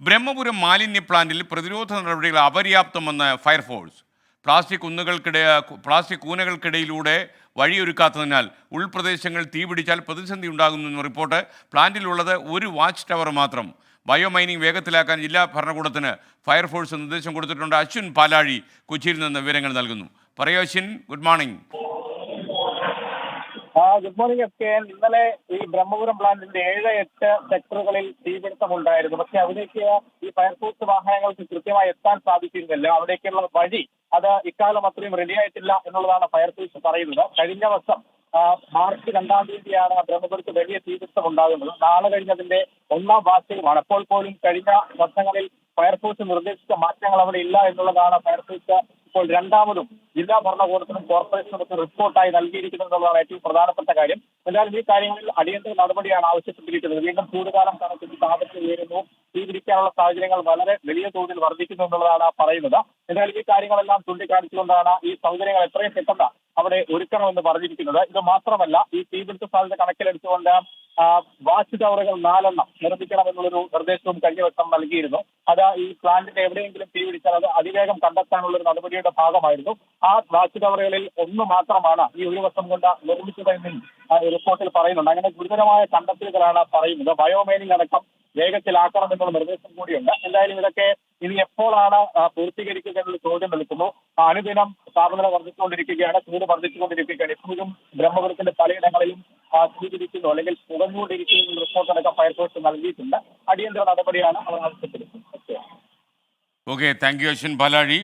ബ്രഹ്മപുരം മാലിന്യ പ്ലാന്റിൽ പ്രതിരോധ നടപടികൾ അപര്യാപ്തമെന്ന് ഫയർഫോഴ്സ്. പ്ലാസ്റ്റിക് കൂനകൾക്കിടയിലൂടെ വഴിയൊരുക്കാത്തതിനാൽ ഉൾപ്രദേശങ്ങൾ തീപിടിച്ചാൽ പ്രതിസന്ധി ഉണ്ടാകുമെന്ന് റിപ്പോർട്ട്. പ്ലാന്റിലുള്ളത് ഒരു വാച്ച് ടവർ മാത്രം. ബയോമൈനിങ് വേഗത്തിലാക്കാൻ ജില്ലാ ഭരണകൂടത്തിന് ഫയർഫോഴ്സ് നിർദ്ദേശം കൊടുത്തിട്ടുണ്ട്. അശ്വിൻ പാലാഴി കൊച്ചിയിൽ നിന്ന് വിവരങ്ങൾ നൽകുന്നു. പറയൂ Ashwin, good morning. Good morning S. ഇന്നലെ ഈ ബ്രഹ്മപുരം പ്ലാന്റിന്റെ 7-8 സെക്ടറുകളിൽ തീപിടുത്തമുണ്ടായിരുന്നു. പക്ഷെ അവിടേക്ക് ഈ ഫയർഫോഴ്സ് വാഹനങ്ങൾക്ക് കൃത്യമായി എത്താൻ സാധിച്ചിരുന്നില്ല. അവിടേക്കുള്ള വഴി അത് ഇക്കാലം അത്രയും റെഡിയായിട്ടില്ല എന്നുള്ളതാണ് ഫയർഫോഴ്സ് പറയുന്നത്. കഴിഞ്ഞ വർഷം മാർച്ച് 2-ാം തീയതിയാണ് ബ്രഹ്മപുരത്ത് വലിയ തീപിടുത്തം ഉണ്ടാകുന്നത്. നാളെ കഴിഞ്ഞതിന്റെ 1-ാം വാർഷികമാണ്. അപ്പോൾ പോലും കഴിഞ്ഞ വർഷങ്ങളിൽ ഫയർഫോഴ്സ് നിർദ്ദേശിച്ച മാറ്റങ്ങൾ അവിടെ ഇല്ല എന്നുള്ളതാണ് ഫയർഫോഴ്സ് ഇപ്പോൾ രണ്ടാമതും ജില്ലാ ഭരണകൂടത്തിനും കോർപ്പറേഷനും റിപ്പോർട്ടായി നൽകിയിരിക്കുന്നത് എന്നുള്ളതാണ് ഏറ്റവും പ്രധാനപ്പെട്ട കാര്യം. എന്തായാലും ഈ കാര്യങ്ങളിൽ അടിയന്തര നടപടിയാണ് ആവശ്യപ്പെട്ടിരിക്കുന്നത്. വീണ്ടും ചൂടുകാലം കണക്കിട്ട് താപനില ഉയരുന്നു, തീപിടിക്കാനുള്ള സാഹചര്യങ്ങൾ വളരെ വലിയ തോതിൽ വർദ്ധിക്കുന്നു എന്നുള്ളതാണ് പറയുന്നത്. എന്തായാലും ഈ കാര്യങ്ങളെല്ലാം ചൂണ്ടിക്കാണിച്ചുകൊണ്ടാണ് ഈ സൗകര്യങ്ങൾ എത്രയും പെട്ടെന്ന് അവിടെ ഒരുക്കണമെന്ന് പറഞ്ഞിരിക്കുന്നത്. ഇത് മാത്രമല്ല, ഈ തീപിടുത്ത സാധ്യത കണക്കിലെടുത്തുകൊണ്ട് വാച്ച് ടവറുകൾ 4 നിർമ്മിക്കണമെന്നുള്ളൊരു നിർദ്ദേശവും കഴിഞ്ഞ വർഷം നൽകിയിരുന്നു. അത് ഈ പ്ലാന്റിന്റെ എവിടെയെങ്കിലും തീപിടിച്ചാൽ അത് അതിവേഗം കണ്ടെത്താനുള്ള ഒരു നടപടിയുടെ ഭാഗമായിരുന്നു. ആ വാച്ച് ടവറുകളിൽ 1 മാത്രമാണ് ഈ ഒരു വർഷം കൊണ്ട് നിർമ്മിച്ചതെന്നും റിപ്പോർട്ടിൽ പറയുന്നുണ്ട്. അങ്ങനെ ഗുരുതരമായ കണ്ടെത്തലുകളാണ് പറയുന്നത്. ബയോമൈനിങ് അടക്കം വേഗത്തിലാക്കണമെന്നുള്ള നിർദ്ദേശം കൂടിയുണ്ട്. എന്തായാലും ഇതൊക്കെ ഇനി എപ്പോഴാണ് പൂർത്തീകരിക്കുക എന്നുള്ള ചോദ്യം നിൽക്കുന്നു. അനുദിനം താപനില വർദ്ധിച്ചുകൊണ്ടിരിക്കുകയാണ്, ചൂട് വർദ്ധിച്ചുകൊണ്ടിരിക്കുകയാണ്. ഇപ്പോഴും ബ്രഹ്മപുരത്തിന്റെ പലയിടങ്ങളിലും തീപിടിക്കുന്നു അല്ലെങ്കിൽ പുകഞ്ഞുകൊണ്ടിരിക്കുന്ന റിപ്പോർട്ട് അടക്കം ഫയർഫോഴ്സ് നൽകിയിട്ടുണ്ട്. അടിയന്തര നടപടിയാണ് അവർ ആവശ്യപ്പെടുന്നത്. Okay, thank you Ashwin Palazhi.